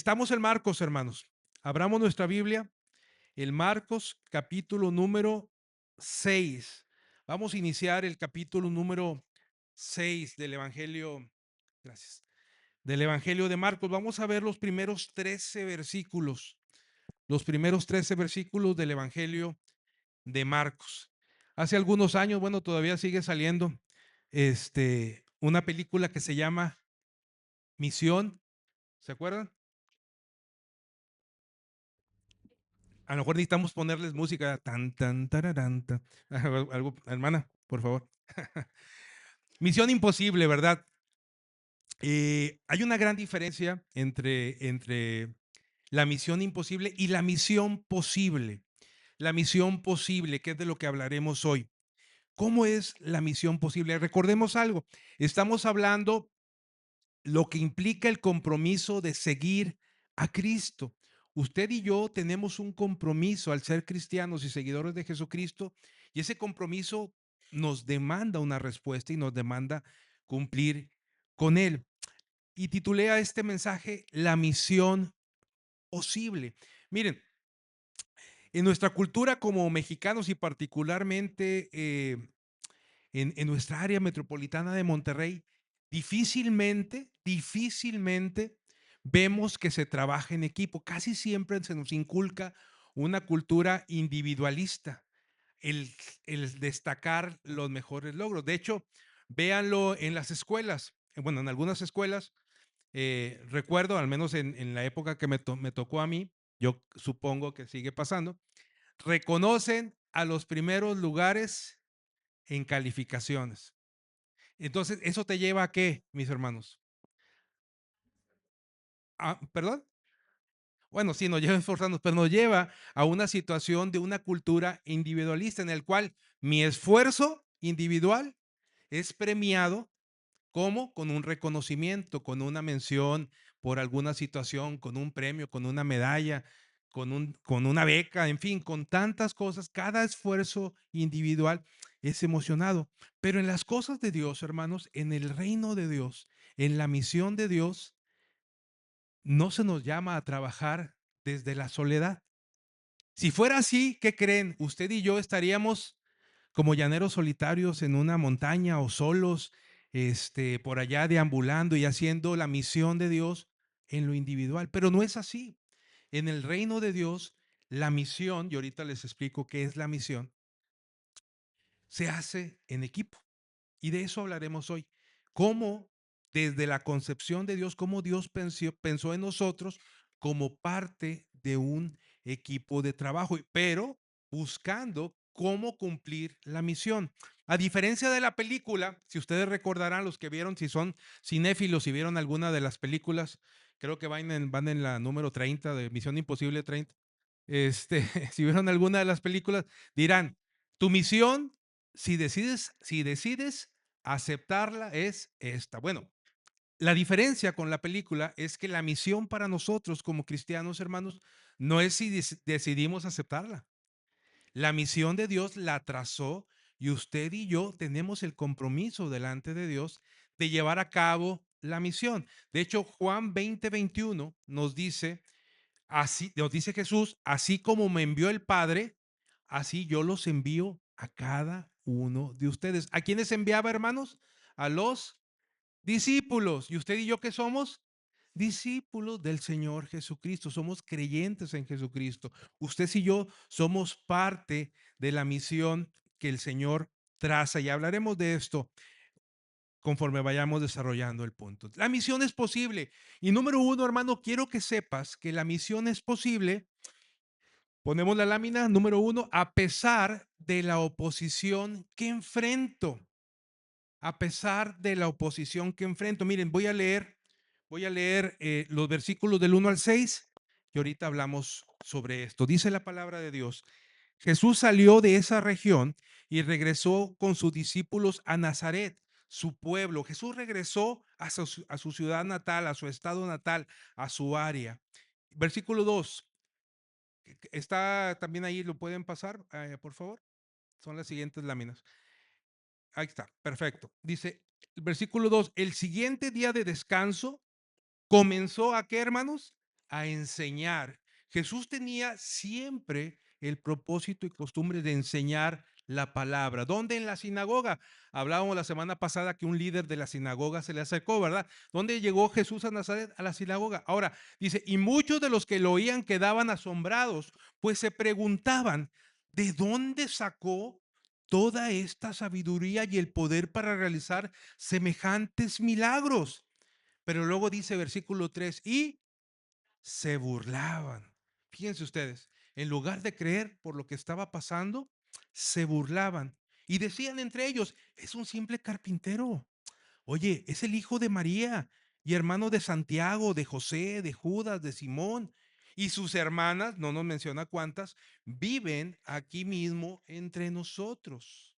Estamos en Marcos, hermanos. Abramos nuestra Biblia, el Marcos capítulo número 6. Vamos a iniciar el capítulo número 6 del Evangelio, gracias, del Evangelio de Marcos. Vamos a ver los primeros 13 versículos, del Evangelio de Marcos. Hace algunos años, bueno, todavía sigue saliendo, una película que se llama Misión, ¿se acuerdan? A lo mejor necesitamos ponerles música. Tan, tan, tararán, tan. Algo, hermana, por favor. Misión imposible, ¿verdad? Hay una gran diferencia entre la misión imposible y la misión posible. La misión posible, que es de lo que hablaremos hoy. ¿Cómo es la misión posible? Recordemos algo. Estamos hablando lo que implica el compromiso de seguir a Cristo. Usted y yo tenemos un compromiso al ser cristianos y seguidores de Jesucristo, y ese compromiso nos demanda una respuesta y nos demanda cumplir con él. Y titulé a este mensaje La misión posible. Miren, en nuestra cultura como mexicanos y particularmente en nuestra área metropolitana de Monterrey, difícilmente vemos que se trabaja en equipo. Casi siempre se nos inculca una cultura individualista, el, el destacar los mejores logros. De hecho, véanlo en las escuelas. Bueno, en algunas escuelas, recuerdo, al menos en la época que me tocó a mí, yo supongo que sigue pasando, reconocen a los primeros lugares en calificaciones. Entonces, ¿eso te lleva a qué, mis hermanos? ¿Perdón? Bueno, sí, nos lleva a esforzarnos, pero nos lleva a una situación de una cultura individualista en el cual mi esfuerzo individual es premiado. ¿Cómo? Con un reconocimiento, con una mención por alguna situación, con un premio, con una medalla, con una beca, en fin, con tantas cosas. Cada esfuerzo individual es emocionado. Pero en las cosas de Dios, hermanos, en el reino de Dios, en la misión de Dios, no se nos llama a trabajar desde la soledad. Si fuera así, ¿qué creen? Usted y yo estaríamos como llaneros solitarios en una montaña o solos, por allá deambulando y haciendo la misión de Dios en lo individual. Pero no es así. En el reino de Dios, la misión, y ahorita les explico qué es la misión, se hace en equipo. Y de eso hablaremos hoy. Cómo desde la concepción de Dios, cómo Dios pensó en nosotros como parte de un equipo de trabajo, pero buscando cómo cumplir la misión. A diferencia de la película, si ustedes recordarán, los que vieron, si son cinéfilos, si vieron alguna de las películas, creo que van en la número 30 de Misión Imposible 30. Si vieron alguna de las películas, dirán, tu misión, si decides aceptarla, es esta. Bueno, la diferencia con la película es que la misión para nosotros como cristianos, hermanos, no es si decidimos aceptarla. La misión de Dios la trazó y usted y yo tenemos el compromiso delante de Dios de llevar a cabo la misión. De hecho, Juan 20:21 nos dice, así nos dice Jesús, así como me envió el Padre, así yo los envío a cada uno de ustedes. ¿A quiénes enviaba, hermanos? A los discípulos. ¿Y usted y yo qué somos? Discípulos del Señor Jesucristo. Somos creyentes en Jesucristo. Usted y yo somos parte de la misión que el Señor traza. Y hablaremos de esto conforme vayamos desarrollando el punto. La misión es posible. Y número uno, hermano, quiero que sepas que la misión es posible. Ponemos la lámina número uno, a pesar de la oposición que enfrento. A pesar de la oposición que enfrento. Miren, voy a leer los versículos del 1 al 6 y ahorita hablamos sobre esto. Dice la palabra de Dios. Jesús salió de esa región y regresó con sus discípulos a Nazaret, su pueblo. Jesús regresó a su ciudad natal, a su estado natal, a su área. Versículo 2. Está también ahí, lo pueden pasar, por favor. Son las siguientes láminas. Ahí está, perfecto. Dice el versículo 2, el siguiente día de descanso comenzó a qué, hermanos? a enseñar. Jesús tenía siempre el propósito y costumbre de enseñar la palabra. ¿Dónde? En la sinagoga. Hablábamos la semana pasada que un líder de la sinagoga se le acercó, ¿verdad? ¿Dónde llegó Jesús a Nazaret? A la sinagoga. Ahora, dice, y muchos de los que lo oían quedaban asombrados, pues se preguntaban, ¿de dónde sacó toda esta sabiduría y el poder para realizar semejantes milagros? Pero luego dice versículo 3 y se burlaban. Fíjense ustedes, en lugar de creer por lo que estaba pasando, se burlaban y decían entre ellos, es un simple carpintero. Oye, es el hijo de María y hermano de Santiago, de José, de Judas, de Simón. Y sus hermanas, no nos menciona cuántas, viven aquí mismo entre nosotros.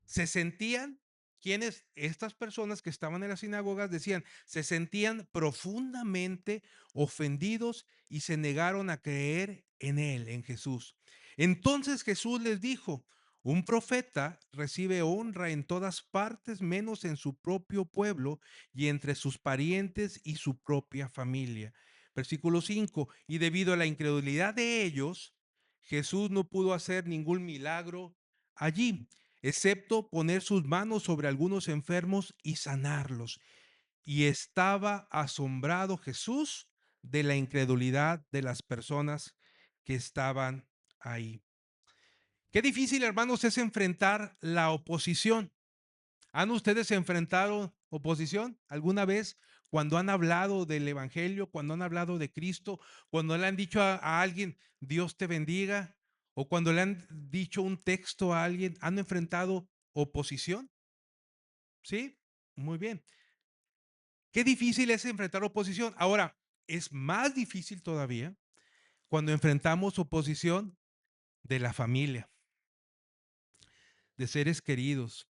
Se sentían, quienes, estas personas que estaban en las sinagogas decían, se sentían profundamente ofendidos y se negaron a creer en él, en Jesús. Entonces Jesús les dijo, un profeta recibe honra en todas partes, menos en su propio pueblo y entre sus parientes y su propia familia. Versículo 5, y debido a la incredulidad de ellos, Jesús no pudo hacer ningún milagro allí, excepto poner sus manos sobre algunos enfermos y sanarlos. Y estaba asombrado Jesús de la incredulidad de las personas que estaban ahí. Qué difícil, hermanos, es enfrentar la oposición. ¿Han ustedes enfrentado oposición alguna vez cuando han hablado del Evangelio, cuando han hablado de Cristo, cuando le han dicho a alguien, Dios te bendiga, o cuando le han dicho un texto a alguien, han enfrentado oposición? ¿Sí? Muy bien. Qué difícil es enfrentar oposición. Ahora, es más difícil todavía cuando enfrentamos oposición de la familia, de seres queridos,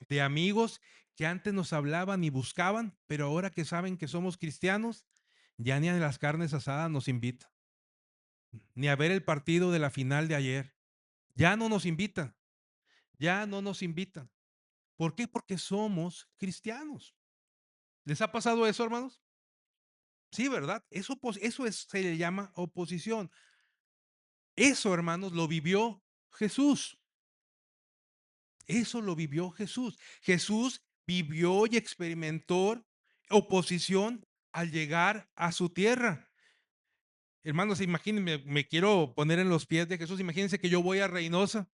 de amigos que antes nos hablaban y buscaban, pero ahora que saben que somos cristianos, ya ni a las carnes asadas nos invitan, ni a ver el partido de la final de ayer. Ya no nos invitan, ya no nos invitan. ¿Por qué? Porque somos cristianos. ¿Les ha pasado eso, hermanos? Sí, ¿verdad? Eso se le llama oposición. Eso, hermanos, lo vivió Jesús. Eso lo vivió Jesús. Jesús vivió y experimentó oposición al llegar a su tierra. Hermanos, imagínense, me quiero poner en los pies de Jesús. Imagínense que yo voy a Reynosa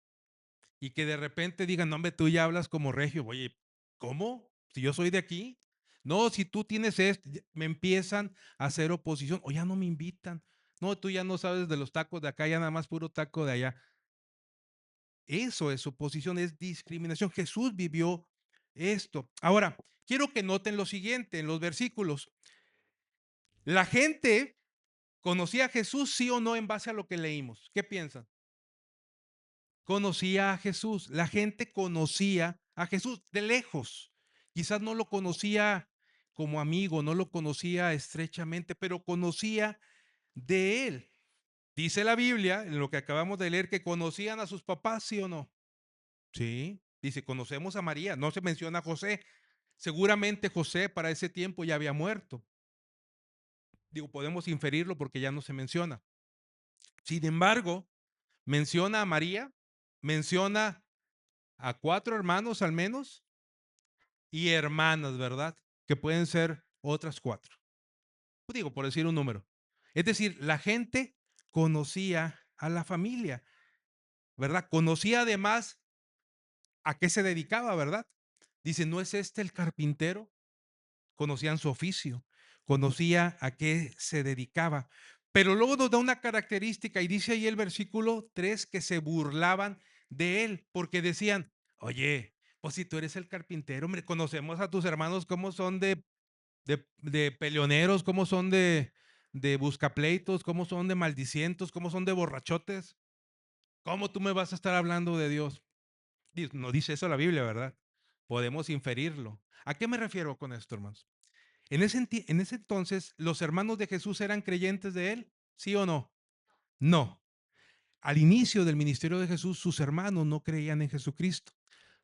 y que de repente digan, no, hombre, tú ya hablas como regio. Oye, ¿cómo? Si yo soy de aquí. No, si tú tienes esto, me empiezan a hacer oposición o ya no me invitan. No, tú ya no sabes de los tacos de acá, ya nada más puro taco de allá. Eso es oposición, es discriminación. Jesús vivió esto. Ahora, quiero que noten lo siguiente en los versículos. La gente conocía a Jesús, sí o no, en base a lo que leímos. ¿Qué piensan? Conocía a Jesús. La gente conocía a Jesús de lejos. Quizás no lo conocía como amigo, no lo conocía estrechamente, pero conocía de él. Dice la Biblia, en lo que acabamos de leer, que conocían a sus papás, sí o no. Sí, dice, conocemos a María, no se menciona a José. Seguramente José para ese tiempo ya había muerto. Digo, podemos inferirlo porque ya no se menciona. Sin embargo, menciona a María, menciona a cuatro hermanos al menos y hermanas, ¿verdad? Que pueden ser otras cuatro. Digo, por decir un número. Es decir, la gente conocía a la familia, ¿verdad? Conocía además a qué se dedicaba, ¿verdad? Dice, ¿no es este el carpintero? Conocían su oficio, conocía a qué se dedicaba. Pero luego nos da una característica y dice ahí el versículo 3 que se burlaban de él porque decían, oye, pues si tú eres el carpintero, hombre, conocemos a tus hermanos cómo son de peleoneros, cómo son de buscapleitos, cómo son de maldicientos, cómo son de borrachotes. ¿Cómo tú me vas a estar hablando de Dios? No dice eso la Biblia, ¿verdad? Podemos inferirlo. ¿A qué me refiero con esto, hermanos? En ese entonces, ¿los hermanos de Jesús eran creyentes de él? ¿Sí o no? No. Al inicio del ministerio de Jesús, sus hermanos no creían en Jesucristo.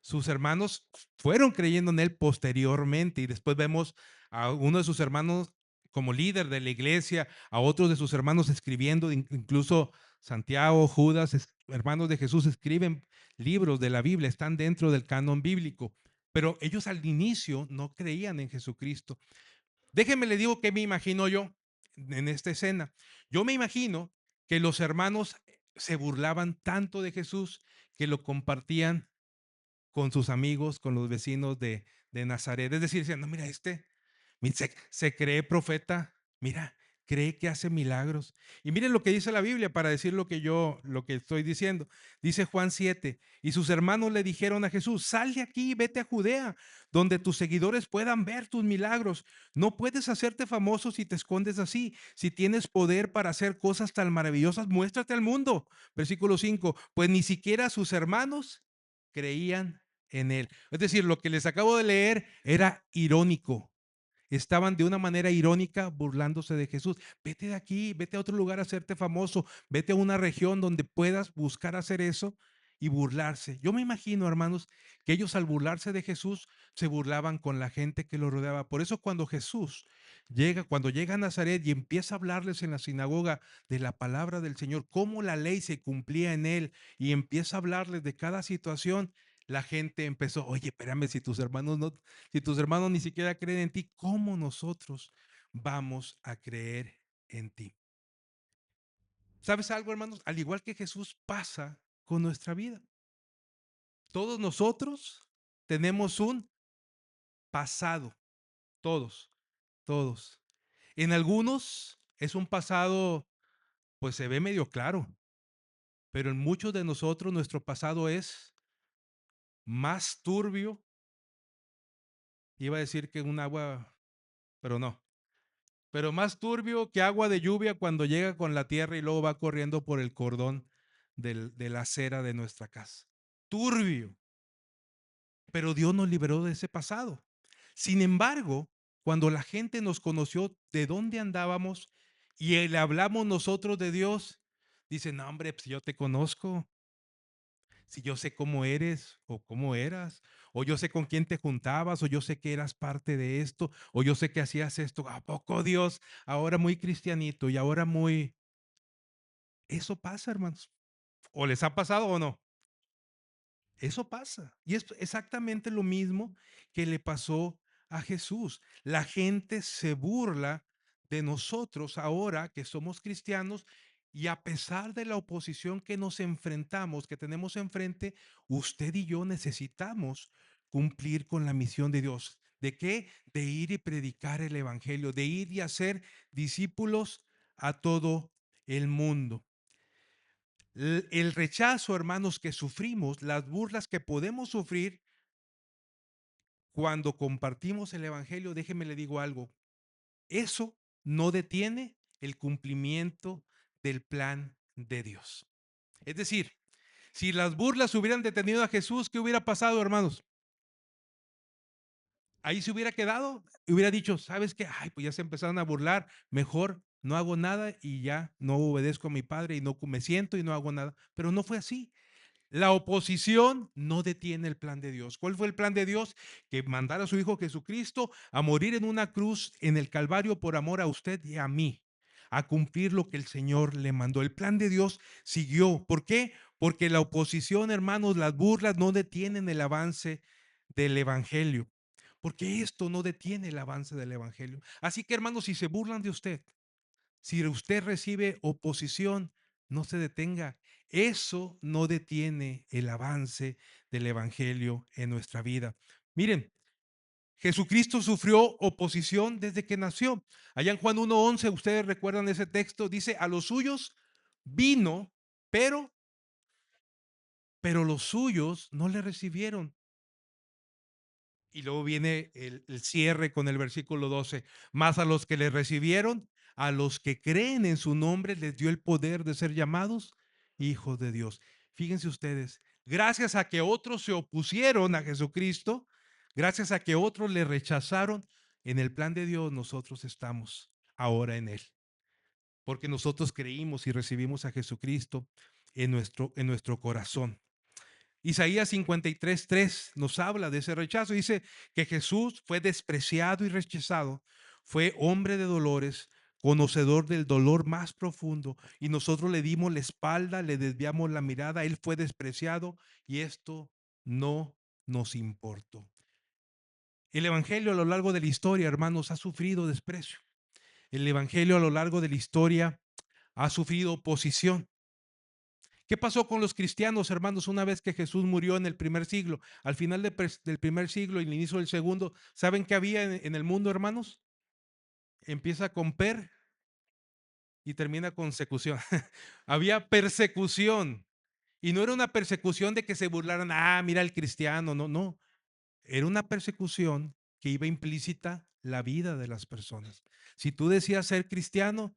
Sus hermanos fueron creyendo en él posteriormente y después vemos a uno de sus hermanos como líder de la iglesia, a otros de sus hermanos escribiendo, incluso Santiago, Judas, hermanos de Jesús, escriben libros de la Biblia, están dentro del canon bíblico, pero ellos al inicio no creían en Jesucristo. Déjenme le digo qué me imagino yo en esta escena. Yo me imagino que los hermanos se burlaban tanto de Jesús que lo compartían con sus amigos, con los vecinos de Nazaret. Es decir, decían, no, mira, se cree profeta, mira, cree que hace milagros. Y miren lo que dice la Biblia para decir lo que estoy diciendo. Dice Juan 7, y sus hermanos le dijeron a Jesús, sal de aquí y vete a Judea, donde tus seguidores puedan ver tus milagros. No puedes hacerte famoso si te escondes así. Si tienes poder para hacer cosas tan maravillosas, muéstrate al mundo. Versículo 5, pues ni siquiera sus hermanos creían en él. Es decir, lo que les acabo de leer era irónico. Estaban de una manera irónica burlándose de Jesús. Vete de aquí, vete a otro lugar a hacerte famoso, vete a una región donde puedas buscar hacer eso y burlarse. Yo me imagino, hermanos, que ellos al burlarse de Jesús se burlaban con la gente que lo rodeaba. Por eso cuando Jesús cuando llega a Nazaret y empieza a hablarles en la sinagoga de la palabra del Señor, cómo la ley se cumplía en él y empieza a hablarles de cada situación, la gente empezó, oye, espérame, si tus hermanos ni siquiera creen en ti, ¿cómo nosotros vamos a creer en ti? ¿Sabes algo, hermanos? Al igual que Jesús pasa con nuestra vida. Todos nosotros tenemos un pasado, todos, todos. En algunos es un pasado, pues se ve medio claro, pero en muchos de nosotros nuestro pasado es más turbio. Iba a decir que un agua, pero no. Pero más turbio que agua de lluvia cuando llega con la tierra y luego va corriendo por el cordón de la acera de nuestra casa. Turbio. Pero Dios nos liberó de ese pasado. Sin embargo, cuando la gente nos conoció de dónde andábamos y le hablamos nosotros de Dios, dicen, no, hombre, pues yo te conozco, si yo sé cómo eres o cómo eras, o yo sé con quién te juntabas, o yo sé que eras parte de esto, o yo sé que hacías esto, ¿a poco Dios ahora muy cristianito y ahora muy... Eso pasa, hermanos. ¿O les ha pasado o no? Eso pasa. Y es exactamente lo mismo que le pasó a Jesús. La gente se burla de nosotros ahora que somos cristianos y a pesar de la oposición que nos enfrentamos, que tenemos enfrente, usted y yo necesitamos cumplir con la misión de Dios. ¿De qué? De ir y predicar el Evangelio, de ir y hacer discípulos a todo el mundo. El rechazo, hermanos, que sufrimos, las burlas que podemos sufrir cuando compartimos el Evangelio, déjeme le digo algo, eso no detiene el cumplimiento del plan de Dios. Es decir, si las burlas hubieran detenido a Jesús, ¿qué hubiera pasado, hermanos? Ahí se hubiera quedado, y hubiera dicho, ¿sabes qué? Ay, pues ya se empezaron a burlar, mejor no hago nada y ya no obedezco a mi padre y no me siento y no hago nada. Pero no fue así. La oposición no detiene el plan de Dios. ¿Cuál fue el plan de Dios? Que mandara a su Hijo Jesucristo a morir en una cruz en el Calvario por amor a usted y a mí, a cumplir lo que el Señor le mandó. El plan de Dios siguió. ¿Por qué? Porque la oposición, hermanos, las burlas no detienen el avance del Evangelio. Porque esto no detiene el avance del Evangelio. Así que, hermanos, si se burlan de usted, si usted recibe oposición, no se detenga. Eso no detiene el avance del Evangelio en nuestra vida. Miren, Jesucristo sufrió oposición desde que nació. Allá en Juan 1:11, ustedes recuerdan ese texto, dice, a los suyos vino, pero, pero los suyos no le recibieron. Y luego viene el cierre con el versículo 12. Más a los que le recibieron, a los que creen en su nombre, les dio el poder de ser llamados hijos de Dios. Fíjense ustedes, gracias a que otros se opusieron a Jesucristo, gracias a que otros le rechazaron, en el plan de Dios nosotros estamos ahora en él. Porque nosotros creímos y recibimos a Jesucristo en nuestro corazón. Isaías 53:3 nos habla de ese rechazo. Dice que Jesús fue despreciado y rechazado Fue hombre de dolores, conocedor del dolor más profundo, y nosotros le dimos la espalda, le desviamos la mirada, él fue despreciado y esto no nos importó. El Evangelio a lo largo de la historia, hermanos, ha sufrido desprecio. El Evangelio a lo largo de la historia ha sufrido oposición. ¿Qué pasó con los cristianos, hermanos, una vez que Jesús murió en el primer siglo? Al final del primer siglo y el inicio del segundo, ¿saben qué había en el mundo, hermanos? Empieza con y termina con secución. Había persecución. Y no era una persecución de que se burlaran, mira el cristiano, no, no. Era una persecución que iba implícita la vida de las personas. Si tú decías ser cristiano,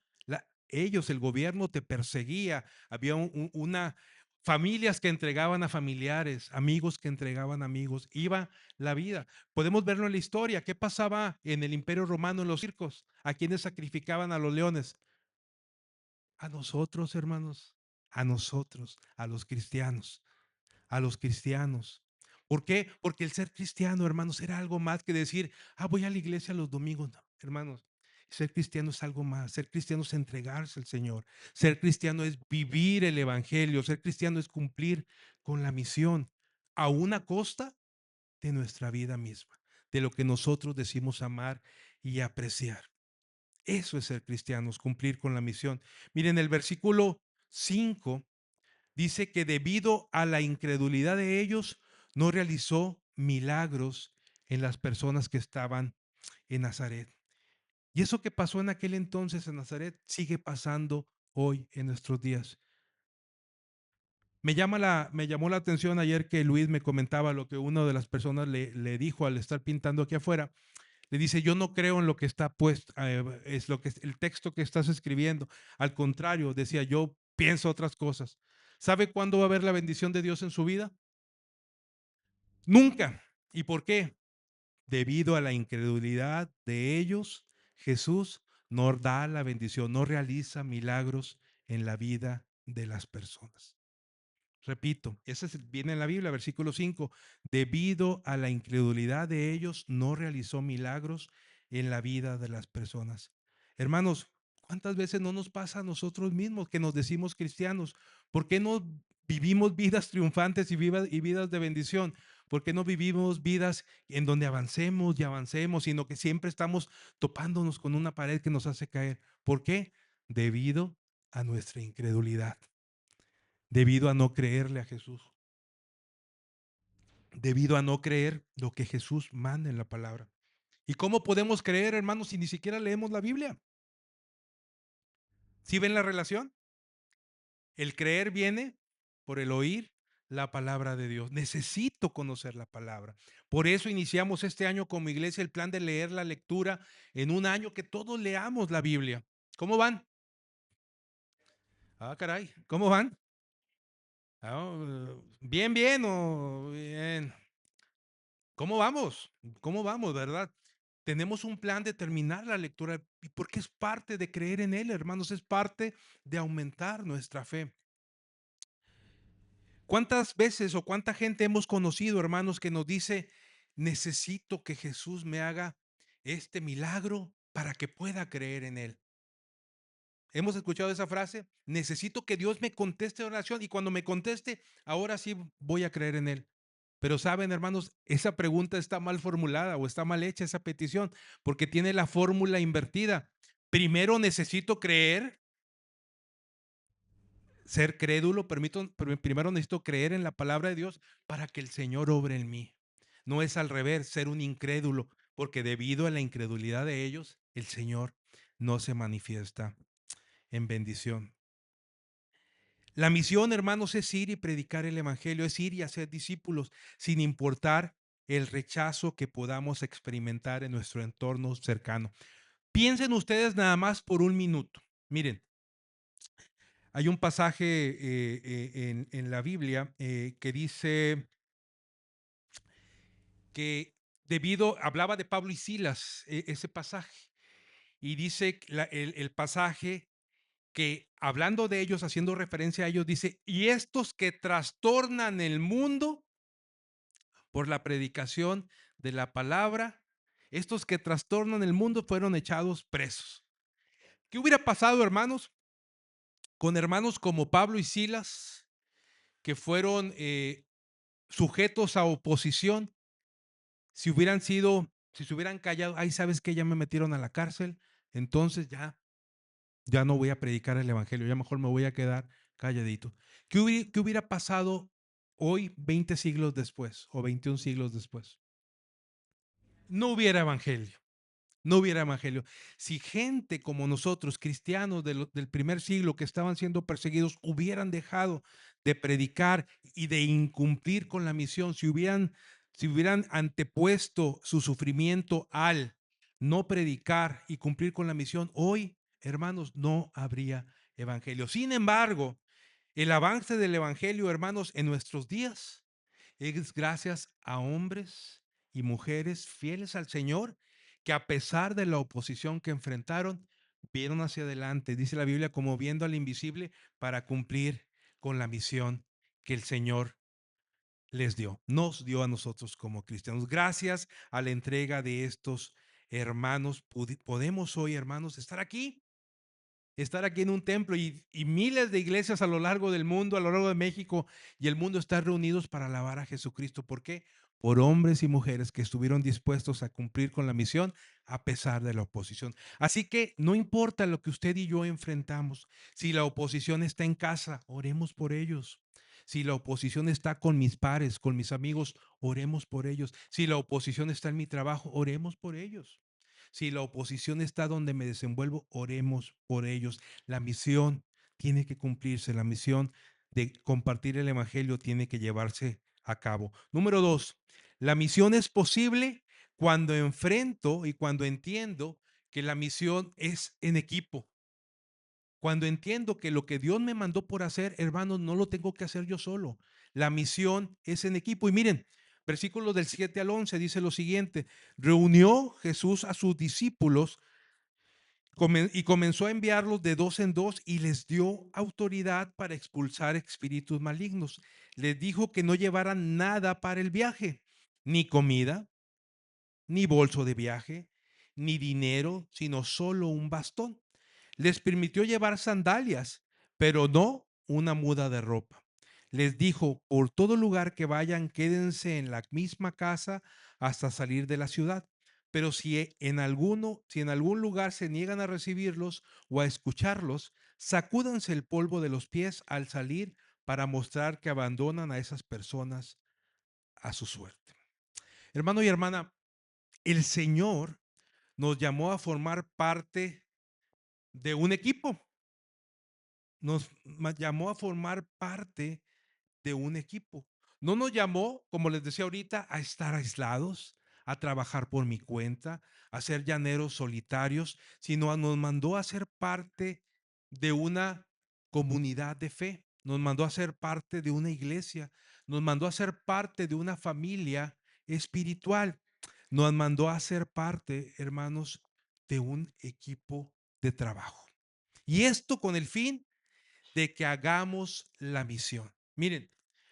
ellos, el gobierno te perseguía. Había una familias que entregaban a familiares, amigos que entregaban amigos. Iba la vida. Podemos verlo en la historia. ¿Qué pasaba en el Imperio Romano en los circos? ¿A quienes sacrificaban a los leones? A nosotros, hermanos, a nosotros, a los cristianos, a los cristianos. ¿Por qué? Porque el ser cristiano, hermanos, era algo más que decir, voy a la iglesia los domingos. No, hermanos, ser cristiano es algo más. Ser cristiano es entregarse al Señor. Ser cristiano es vivir el evangelio. Ser cristiano es cumplir con la misión a una costa de nuestra vida misma, de lo que nosotros decimos amar y apreciar. Eso es ser cristianos, cumplir con la misión. Miren, el versículo 5 dice que debido a la incredulidad de ellos, no realizó milagros en las personas que estaban en Nazaret. Y eso que pasó en aquel entonces en Nazaret sigue pasando hoy en nuestros días. Me llamó la atención ayer que Luis me comentaba lo que una de las personas le dijo al estar pintando aquí afuera. Le dice, yo no creo en lo que está puesto, es lo que el texto que estás escribiendo. Al contrario, decía, yo pienso otras cosas. ¿Sabe cuándo va a haber la bendición de Dios en su vida? Nunca. ¿Y por qué? Debido a la incredulidad de ellos, Jesús no da la bendición, no realiza milagros en la vida de las personas. Repito, viene en la Biblia, versículo 5. Debido a la incredulidad de ellos, no realizó milagros en la vida de las personas. Hermanos, ¿cuántas veces no nos pasa a nosotros mismos que nos decimos cristianos? ¿Por qué no vivimos vidas triunfantes y vidas de bendición? ¿Por qué no vivimos vidas en donde avancemos y avancemos, sino que siempre estamos topándonos con una pared que nos hace caer? ¿Por qué? Debido a nuestra incredulidad, debido a no creerle a Jesús, debido a no creer lo que Jesús manda en la palabra. ¿Y cómo podemos creer, hermanos, si ni siquiera leemos la Biblia? ¿Sí ven la relación? El creer viene por el oír la palabra de Dios. Necesito conocer la palabra. Por eso iniciamos este año como iglesia el plan de leer la lectura en un año que todos leamos la Biblia. ¿Cómo van? Caray, ¿cómo van? Bien, bien o bien. ¿Cómo vamos? ¿Cómo vamos, verdad? Tenemos un plan de terminar la lectura y porque es parte de creer en Él, hermanos, es parte de aumentar nuestra fe. ¿Cuántas veces o cuánta gente hemos conocido, hermanos, que nos dice, necesito que Jesús me haga este milagro para que pueda creer en Él? ¿Hemos escuchado esa frase? Necesito que Dios me conteste oración y cuando me conteste, ahora sí voy a creer en Él. Pero saben, hermanos, esa pregunta está mal formulada o está mal hecha esa petición porque tiene la fórmula invertida. Primero necesito creer, ser crédulo, primero necesito creer en la palabra de Dios para que el Señor obre en mí. No es al revés, ser un incrédulo, porque debido a la incredulidad de ellos, el Señor no se manifiesta en bendición. La misión, hermanos, es ir y predicar el evangelio, es ir y hacer discípulos, sin importar el rechazo que podamos experimentar en nuestro entorno cercano. Piensen ustedes nada más por un minuto. Miren, hay un pasaje en la Biblia que dice que hablaba de Pablo y Silas, ese pasaje, y dice el pasaje que hablando de ellos, haciendo referencia a ellos, dice, y estos que trastornan el mundo por la predicación de la palabra, Estos que trastornan el mundo fueron echados presos. ¿Qué hubiera pasado, hermanos, con hermanos como Pablo y Silas, que fueron sujetos a oposición? Si se hubieran callado, ay, ¿sabes qué? Ya me metieron a la cárcel, entonces ya no voy a predicar el evangelio, ya mejor me voy a quedar calladito. Qué hubiera pasado hoy, 20 siglos después o 21 siglos después? No hubiera evangelio. No hubiera evangelio. Si gente como nosotros, cristianos del primer siglo que estaban siendo perseguidos, hubieran dejado de predicar y de incumplir con la misión, si hubieran antepuesto su sufrimiento al no predicar y cumplir con la misión, hoy, hermanos, no habría evangelio. Sin embargo, el avance del evangelio, hermanos, en nuestros días es gracias a hombres y mujeres fieles al Señor que a pesar de la oposición que enfrentaron, vieron hacia adelante, dice la Biblia, como viendo al invisible para cumplir con la misión que el Señor les dio, nos dio a nosotros como cristianos. Gracias a la entrega de estos hermanos, podemos hoy, hermanos, estar aquí en un templo y miles de iglesias a lo largo del mundo, a lo largo de México y el mundo están reunidos para alabar a Jesucristo. ¿Por qué? Por hombres y mujeres que estuvieron dispuestos a cumplir con la misión a pesar de la oposición. Así que no importa lo que usted y yo enfrentamos, si la oposición está en casa, oremos por ellos. Si la oposición está con mis pares, con mis amigos, oremos por ellos. Si la oposición está en mi trabajo, oremos por ellos. Si la oposición está donde me desenvuelvo, oremos por ellos. La misión tiene que cumplirse, la misión de compartir el evangelio tiene que llevarse a cabo. Número dos, la misión es posible cuando enfrento y cuando entiendo que la misión es en equipo. Cuando entiendo que lo que Dios me mandó por hacer, hermanos, no lo tengo que hacer yo solo. La misión es en equipo. Y miren, versículos del 7 al 11 dice lo siguiente: reunió Jesús a sus discípulos y comenzó a enviarlos de dos en dos y les dio autoridad para expulsar espíritus malignos. Les dijo que no llevaran nada para el viaje, ni comida, ni bolso de viaje, ni dinero, sino solo un bastón. Les permitió llevar sandalias, pero no una muda de ropa. Les dijo, por todo lugar que vayan, quédense en la misma casa hasta salir de la ciudad. Pero si en algún lugar se niegan a recibirlos o a escucharlos, sacúdanse el polvo de los pies al salir para mostrar que abandonan a esas personas a su suerte. Hermano y hermana, el Señor nos llamó a formar parte de un equipo. Llamó a formar parte de un equipo. No nos llamó, como les decía ahorita, a estar aislados, a trabajar por mi cuenta, a ser llaneros solitarios, sino nos mandó a ser parte de una comunidad de fe. Nos mandó a ser parte de una iglesia. Nos mandó a ser parte de una familia espiritual. Nos mandó a ser parte, hermanos, de un equipo de trabajo. Y esto con el fin de que hagamos la misión. Miren,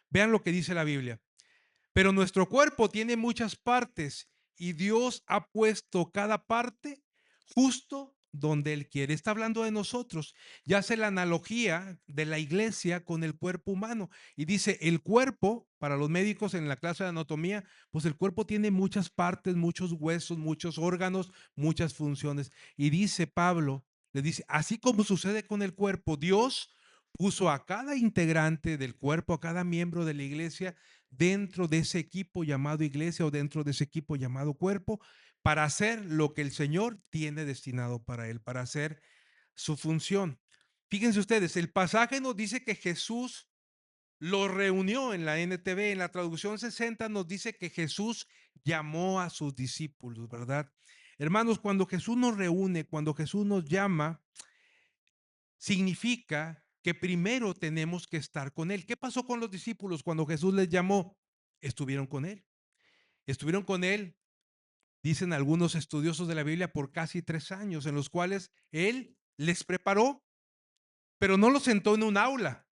vean lo que dice la Biblia. Pero nuestro cuerpo tiene muchas partes y Dios ha puesto cada parte justo donde Él quiere. Está hablando de nosotros. Ya hace la analogía de la iglesia con el cuerpo humano y dice, el cuerpo, para los médicos en la clase de anatomía, pues el cuerpo tiene muchas partes, muchos huesos, muchos órganos, muchas funciones. Y dice Pablo, le dice, así como sucede con el cuerpo, Dios puso a cada integrante del cuerpo, a cada miembro de la iglesia, dentro de ese equipo llamado iglesia o dentro de ese equipo llamado cuerpo, para hacer lo que el Señor tiene destinado para él, para hacer su función. Fíjense ustedes, el pasaje nos dice que Jesús lo reunió en la NTV, en la traducción 60 nos dice que Jesús llamó a sus discípulos, ¿verdad? Hermanos, cuando Jesús nos reúne, cuando Jesús nos llama, significa que primero tenemos que estar con Él. ¿Qué pasó con los discípulos cuando Jesús les llamó? Estuvieron con Él. Estuvieron con Él, dicen algunos estudiosos de la Biblia, por casi 3 años, en los cuales Él les preparó, pero no los sentó en un aula.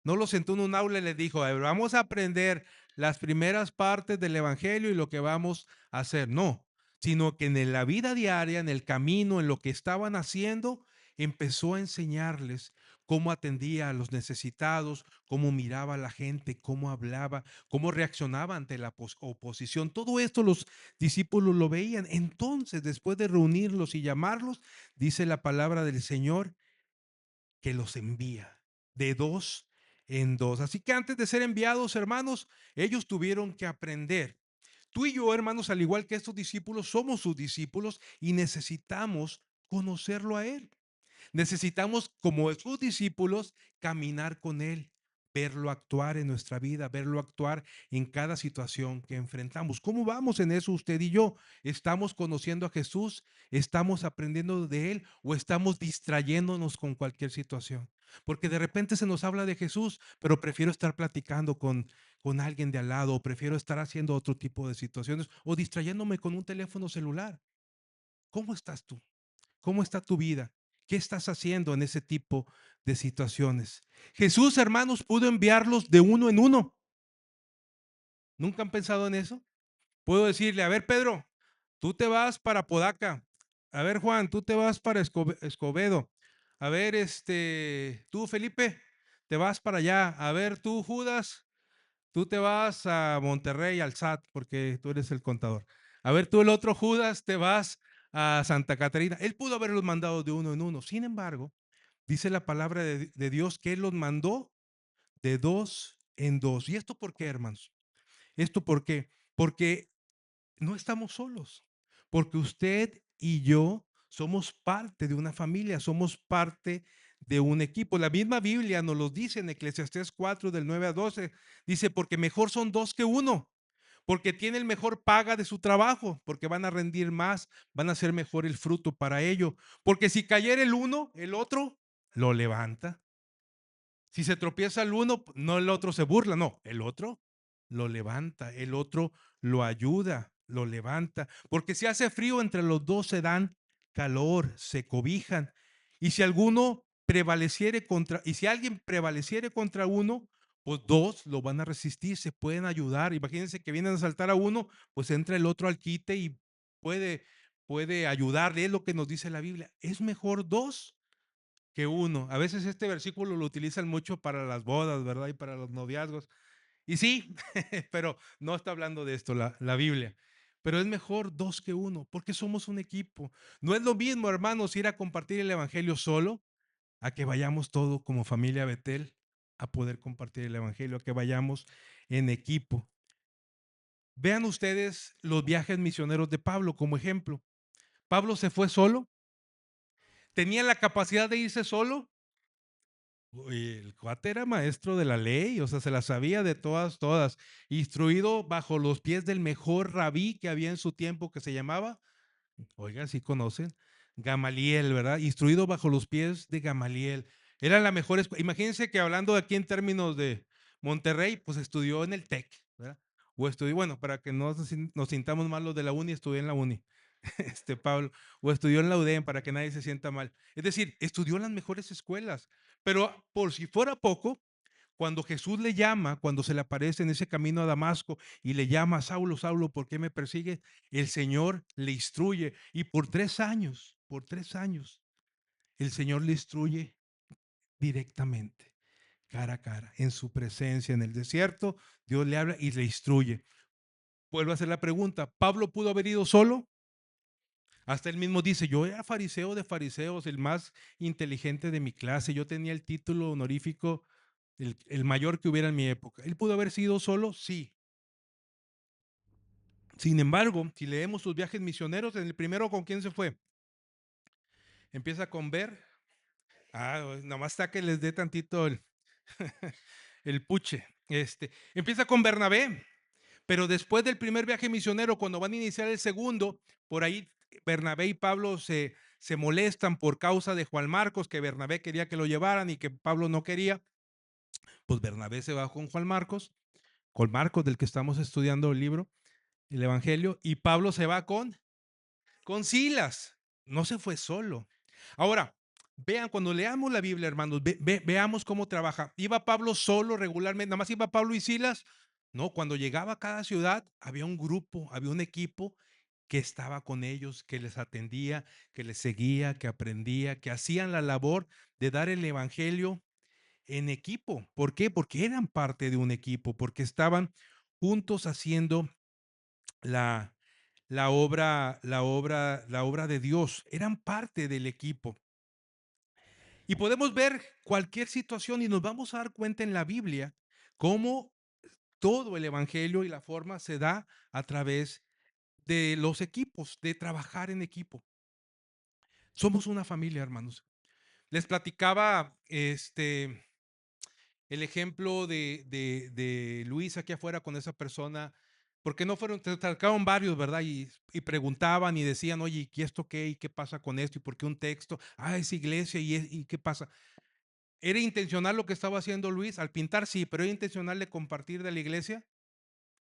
No los sentó en un aula y les dijo, a ver, vamos a aprender las primeras partes del Evangelio y lo que vamos a hacer. No, sino que en la vida diaria, en el camino, en lo que estaban haciendo, empezó a enseñarles cómo atendía a los necesitados, cómo miraba a la gente, cómo hablaba, cómo reaccionaba ante la oposición. Todo esto los discípulos lo veían. Entonces, después de reunirlos y llamarlos, dice la palabra del Señor que los envía de dos en dos. Así que antes de ser enviados, hermanos, ellos tuvieron que aprender. Tú y yo, hermanos, al igual que estos discípulos, somos sus discípulos y necesitamos conocerlo a Él. Necesitamos, como sus discípulos, caminar con Él, verlo actuar en nuestra vida, verlo actuar en cada situación que enfrentamos. ¿Cómo vamos en eso usted y yo? ¿Estamos conociendo a Jesús? ¿Estamos aprendiendo de Él? ¿O estamos distrayéndonos con cualquier situación? Porque de repente se nos habla de Jesús, pero prefiero estar platicando con alguien de al lado, o prefiero estar haciendo otro tipo de situaciones, o distrayéndome con un teléfono celular. ¿Cómo estás tú? ¿Cómo está tu vida? ¿Qué estás haciendo en ese tipo de situaciones? Jesús, hermanos, pudo enviarlos de uno en uno. ¿Nunca han pensado en eso? Puedo decirle, a ver, Pedro, tú te vas para Podaca. A ver, Juan, tú te vas para Escobedo. A ver, tú, Felipe, te vas para allá. A ver, tú, Judas, tú te vas a Monterrey, al SAT, porque tú eres el contador. A ver, tú, el otro Judas, te vas a Santa Catarina. Él pudo haberlos mandado de uno en uno. Sin embargo, dice la palabra de Dios que Él los mandó de dos en dos. ¿Y esto por qué, hermanos? ¿Esto por qué? Porque no estamos solos, porque usted y yo somos parte de una familia, somos parte de un equipo. La misma Biblia nos lo dice en Eclesiastés 4 del 9 a 12. Dice, porque mejor son dos que uno, porque tienen mejor paga de su trabajo, porque van a rendir más, van a ser mejor el fruto para ello. Porque si cayera el uno, el otro lo levanta. Si se tropieza el uno, no el otro se burla, no, el otro lo levanta, el otro lo ayuda, lo levanta. Porque si hace frío, entre los dos se dan calor, se cobijan. Y si alguno prevaleciere contra, y si alguien prevaleciere contra uno, pues dos lo van a resistir, se pueden ayudar. Imagínense que vienen a asaltar a uno, pues entra el otro al quite y puede ayudarle. Es lo que nos dice la Biblia. Es mejor dos que uno. A veces este versículo lo utilizan mucho para las bodas, ¿verdad? Y para los noviazgos. Y sí, pero no está hablando de esto la Biblia. Pero es mejor dos que uno, porque somos un equipo. No es lo mismo, hermanos, ir a compartir el Evangelio solo, a que vayamos todo como familia Betel a poder compartir el Evangelio, a que vayamos en equipo. Vean ustedes los viajes misioneros de Pablo como ejemplo. Pablo se fue solo, tenía la capacidad de irse solo. Uy, el cuate era maestro de la ley, o sea, se la sabía de todas, todas, instruido bajo los pies del mejor rabí que había en su tiempo, que se llamaba, oigan, si conocen, Gamaliel, ¿verdad? Instruido bajo los pies de Gamaliel. Era la mejor escuela. Imagínense que hablando aquí en términos de Monterrey, pues estudió en el TEC, ¿verdad? O estudió, bueno, para que no nos sintamos mal los de la uni, estudió en la uni. Pablo, o estudió en la UDEM para que nadie se sienta mal. Es decir, estudió en las mejores escuelas, pero por si fuera poco, cuando Jesús le llama, cuando se le aparece en ese camino a Damasco y le llama, Saulo, Saulo, ¿por qué me persigues? El Señor le instruye y por 3 años, el Señor le instruye directamente, cara a cara, en su presencia en el desierto, Dios le habla y le instruye. Vuelvo a hacer la pregunta, ¿Pablo pudo haber ido solo? Hasta él mismo dice, yo era fariseo de fariseos, el más inteligente de mi clase, yo tenía el título honorífico, el mayor que hubiera en mi época. ¿Él pudo haber sido solo? Sí. Sin embargo, si leemos sus viajes misioneros, en el primero, ¿con quién se fue? Empieza con ver. Nada más está que les dé tantito el puche. Empieza con Bernabé. Pero después del primer viaje misionero, cuando van a iniciar el segundo, por ahí Bernabé y Pablo se molestan por causa de Juan Marcos, que Bernabé quería que lo llevaran y que Pablo no quería. Pues Bernabé se va con Marcos del que estamos estudiando el libro, el Evangelio, y Pablo se va con Silas. No se fue solo. Ahora, vean, cuando leamos la Biblia, hermanos, veamos cómo trabaja. ¿Iba Pablo solo regularmente? ¿Nada más iba Pablo y Silas? No, cuando llegaba a cada ciudad, había un grupo, había un equipo que estaba con ellos, que les atendía, que les seguía, que aprendía, que hacían la labor de dar el evangelio en equipo. ¿Por qué? Porque eran parte de un equipo, porque estaban juntos haciendo la, la obra de Dios. Eran parte del equipo. Y podemos ver cualquier situación y nos vamos a dar cuenta en la Biblia cómo todo el evangelio y la forma se da a través de los equipos, de trabajar en equipo. Somos una familia, hermanos. Les platicaba el ejemplo de Luis aquí afuera con esa persona, porque no fueron, te acercaron varios, ¿verdad? Y preguntaban y decían, oye, ¿y esto qué? ¿Y qué pasa con esto? ¿Y por qué un texto? Ah, es iglesia, ¿y qué pasa? ¿Era intencional lo que estaba haciendo Luis? Al pintar, sí, pero era intencional de compartir de la iglesia.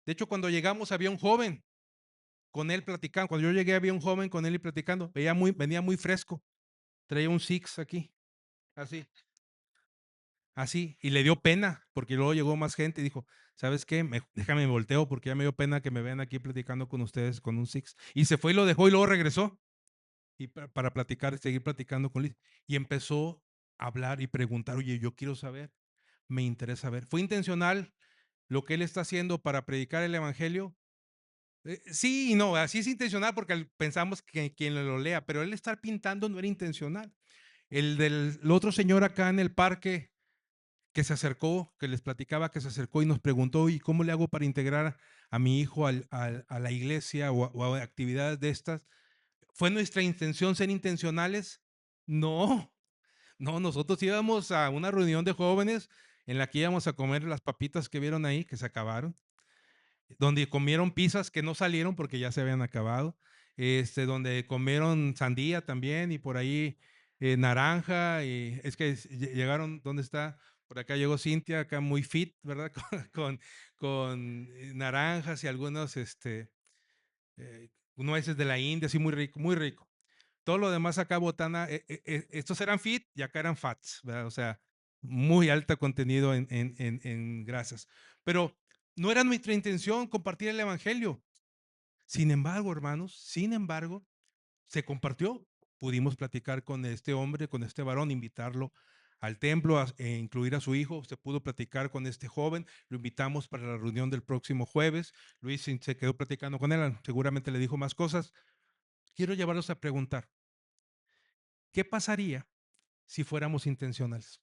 De hecho, cuando llegamos había un joven con él platicando. Cuando yo llegué había un joven con él y platicando. Venía muy fresco. Traía un six aquí, así, así. Y le dio pena, porque luego llegó más gente y dijo, ¿sabes qué? Déjame me volteo porque ya me dio pena que me vean aquí platicando con ustedes con un six. Y se fue y lo dejó y luego regresó. Y para platicar, seguir platicando con Luis. Y empezó a hablar y preguntar, oye, yo quiero saber, me interesa ver. ¿Fue intencional lo que él está haciendo para predicar el evangelio? Sí y no, así es intencional porque pensamos que quien lo lea, pero él estar pintando no era intencional. El otro señor acá en el parque que se acercó, que les platicaba que se acercó y nos preguntó, ¿y cómo le hago para integrar a mi hijo a la iglesia o a actividades de estas? ¿Fue nuestra intención ser intencionales? No, no, nosotros íbamos a una reunión de jóvenes en la que íbamos a comer las papitas que vieron ahí, que se acabaron, donde comieron pizzas que no salieron porque ya se habían acabado, donde comieron sandía también y por ahí naranja, y es que llegaron, ¿dónde está? Por acá llegó Cintia, acá muy fit, ¿verdad? Con naranjas y algunos nueces de la India, así muy rico, muy rico. Todo lo demás acá botana, estos eran fit y acá eran fats, ¿verdad? O sea, muy alto contenido en grasas. Pero no era nuestra intención compartir el evangelio. Sin embargo, hermanos, sin embargo, se compartió. Pudimos platicar con este hombre, con este varón, invitarlo al templo, incluir a su hijo. Se pudo platicar con este joven. Lo invitamos para la reunión del próximo jueves. Luis se quedó platicando con él. Seguramente le dijo más cosas. Quiero llevarlos a preguntar, ¿qué pasaría si fuéramos intencionales?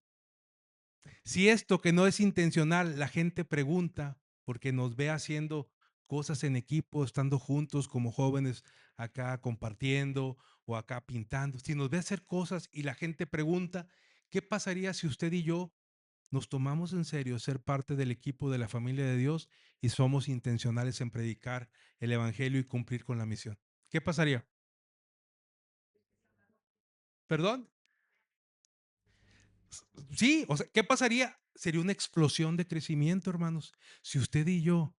Si esto que no es intencional, la gente pregunta porque nos ve haciendo cosas en equipo, estando juntos como jóvenes acá compartiendo o acá pintando, si nos ve hacer cosas y la gente pregunta, ¿qué pasaría si usted y yo nos tomamos en serio ser parte del equipo de la familia de Dios y somos intencionales en predicar el evangelio y cumplir con la misión? ¿Qué pasaría? ¿Perdón? Sí, o sea, ¿qué pasaría? Sería una explosión de crecimiento, hermanos. Si usted y yo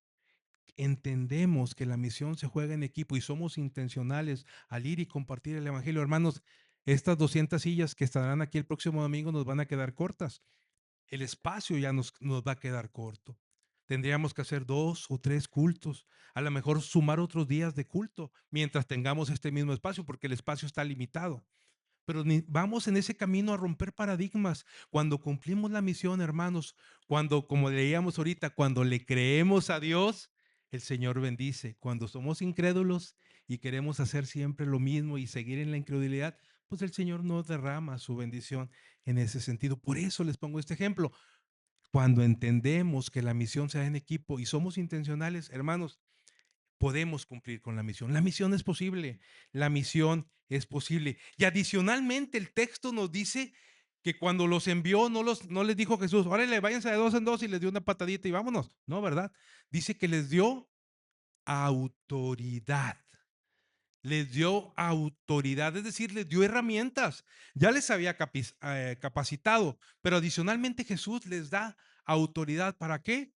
entendemos que la misión se juega en equipo y somos intencionales al ir y compartir el evangelio, hermanos, estas 200 sillas que estarán aquí el próximo domingo nos van a quedar cortas. El espacio ya nos va a quedar corto. Tendríamos que hacer 2 o 3 cultos, a lo mejor sumar otros días de culto mientras tengamos este mismo espacio, porque el espacio está limitado. Pero vamos en ese camino a romper paradigmas. Cuando cumplimos la misión, hermanos, cuando, como leíamos ahorita, cuando le creemos a Dios, el Señor bendice. Cuando somos incrédulos y queremos hacer siempre lo mismo y seguir en la incredulidad, pues el Señor no derrama su bendición en ese sentido. Por eso les pongo este ejemplo. Cuando entendemos que la misión se da en equipo y somos intencionales, hermanos, podemos cumplir con la misión. La misión es posible, la misión es posible. Y adicionalmente el texto nos dice que cuando los envió no les dijo Jesús, órale, váyanse de dos en dos y les dio una patadita y vámonos. No, ¿verdad? Dice que les dio autoridad. Les dio autoridad, es decir, les dio herramientas. Ya les había capacitado, pero adicionalmente Jesús les da autoridad. ¿Para qué?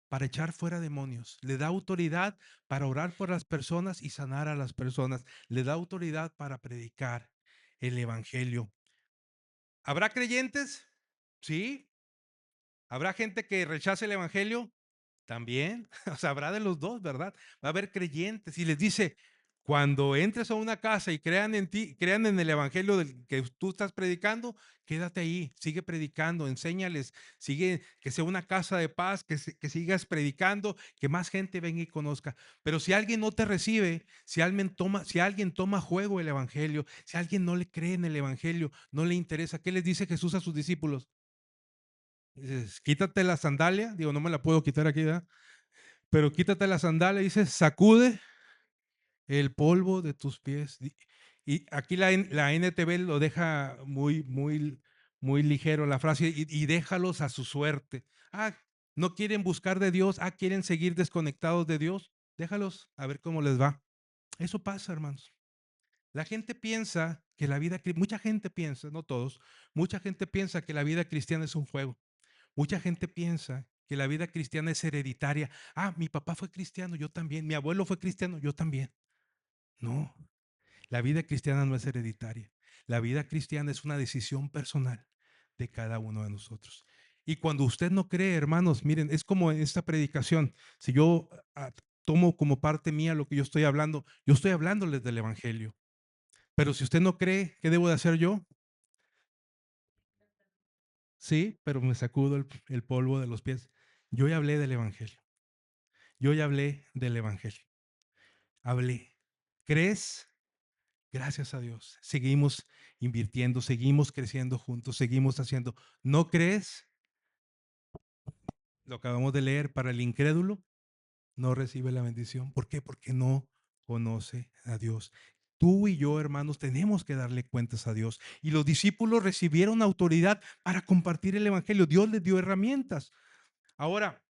Para echar fuera demonios. Le da autoridad para orar por las personas y sanar a las personas. Le da autoridad para predicar el evangelio. ¿Habrá creyentes? Sí. ¿Habrá gente que rechace el evangelio? También. O sea, habrá de los dos, ¿verdad? Va a haber creyentes y les dice, Cuando entres a una casa y crean en ti, crean en el evangelio del que tú estás predicando, quédate ahí, sigue predicando, enséñales, sigue que sea una casa de paz, que sigas predicando, que más gente venga y conozca. Pero si alguien no te recibe, si alguien toma juego el evangelio, si alguien no le cree en el evangelio, no le interesa, ¿qué les dice Jesús a sus discípulos? Dices, quítate la sandalia, digo, no me la puedo quitar aquí, ¿verdad? Pero quítate la sandalia, dice, sacude el polvo de tus pies. Y aquí la NTV lo deja muy ligero la frase y déjalos a su suerte. Ah, no quieren buscar de Dios, quieren seguir desconectados de Dios. Déjalos a ver cómo les va. Eso pasa, hermanos. La gente piensa que mucha gente piensa, no todos, mucha gente piensa que la vida cristiana es un juego. Mucha gente piensa que la vida cristiana es hereditaria. Mi papá fue cristiano, yo también. Mi abuelo fue cristiano, yo también. No, la vida cristiana no es hereditaria. La vida cristiana es una decisión personal de cada uno de nosotros. Y cuando usted no cree, hermanos, miren, es como en esta predicación. Si yo tomo como parte mía lo que yo estoy hablándoles del Evangelio. Pero si usted no cree, ¿qué debo de hacer yo? Sí, pero me sacudo el polvo de los pies. Yo ya hablé del Evangelio. Yo ya hablé del Evangelio. Hablé. ¿Crees? Gracias a Dios. Seguimos invirtiendo, seguimos creciendo juntos, seguimos haciendo. ¿No crees? Lo acabamos de leer. Para el incrédulo, no recibe la bendición. ¿Por qué? Porque no conoce a Dios. Tú y yo, hermanos, tenemos que darle cuentas a Dios. Y los discípulos recibieron autoridad para compartir el Evangelio. Dios les dio herramientas. Ahora,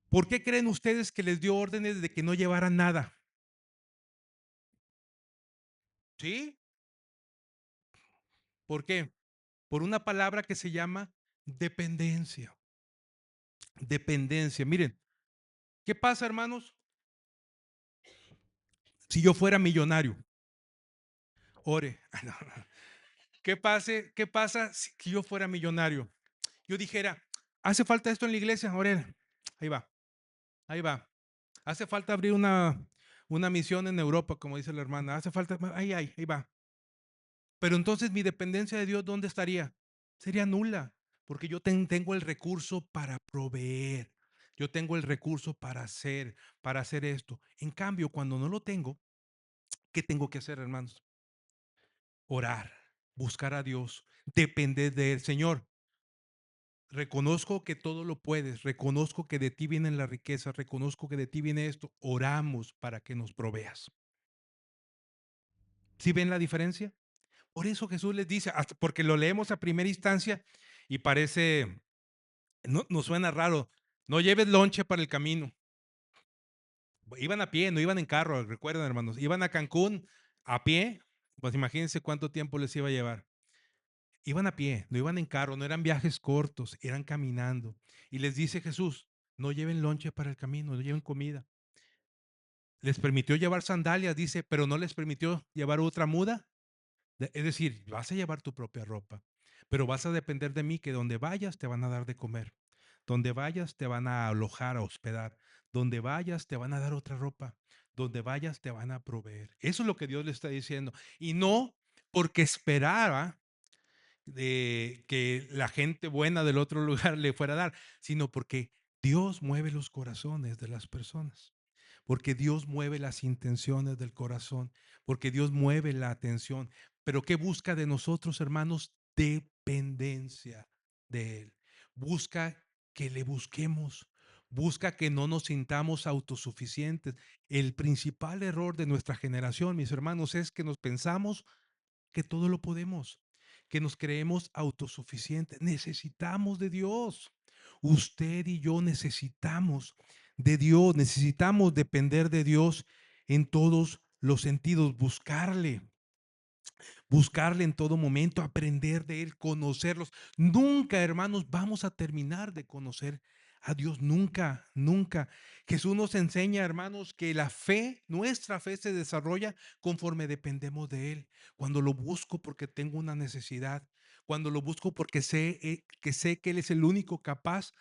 ¿por qué creen ustedes que les dio órdenes de que no llevaran nada? ¿Sí? ¿Por qué? Por una palabra que se llama dependencia. Dependencia. Miren, ¿qué pasa, hermanos? Si yo fuera millonario, ore. ¿Qué pasa si yo fuera millonario? Yo dijera, hace falta esto en la iglesia, ore. Ahí va, ahí va. Hace falta abrir una misión en Europa, como dice la hermana. Hace falta, ahí va. Pero entonces mi dependencia de Dios, ¿dónde estaría? Sería nula, porque yo tengo el recurso para proveer. Yo tengo el recurso para hacer esto. En cambio, cuando no lo tengo, ¿qué tengo que hacer, hermanos? Orar, buscar a Dios, depender de Él. Señor, reconozco que todo lo puedes, reconozco que de ti vienen las riquezas, reconozco que de ti viene esto. Oramos para que nos proveas. ¿Sí ven la diferencia? Por eso Jesús les dice, porque lo leemos a primera instancia y parece, no, nos suena raro. No lleves lonche para el camino. Iban a pie, no iban en carro, recuerden, hermanos. Iban a Cancún a pie. Pues imagínense cuánto tiempo les iba a llevar. Iban a pie, no iban en carro, no eran viajes cortos, eran caminando. Y les dice Jesús, no lleven lonche para el camino, no lleven comida. Les permitió llevar sandalias, dice, pero no les permitió llevar otra muda. Es decir, vas a llevar tu propia ropa, pero vas a depender de mí que donde vayas te van a dar de comer. Donde vayas te van a alojar, a hospedar. Donde vayas te van a dar otra ropa. Donde vayas te van a proveer. Eso es lo que Dios le está diciendo. Y no porque esperaba de que la gente buena del otro lugar le fuera a dar, sino porque Dios mueve los corazones de las personas, porque Dios mueve las intenciones del corazón, porque Dios mueve la atención. Pero ¿qué busca de nosotros, hermanos? Dependencia de Él. Busca que le busquemos. Busca que no nos sintamos autosuficientes. El principal error de nuestra generación, mis hermanos, es que nos pensamos que todo lo podemos, que nos creemos autosuficientes. Necesitamos de Dios. Usted y yo necesitamos de Dios, necesitamos depender de Dios en todos los sentidos, buscarle en todo momento, aprender de Él, conocerlos. Nunca, hermanos, vamos a terminar de conocer a Dios, nunca, nunca. Jesús nos enseña, hermanos, que la fe, nuestra fe se desarrolla conforme dependemos de Él. Cuando lo busco porque tengo una necesidad, cuando lo busco porque sé que Él es el único capaz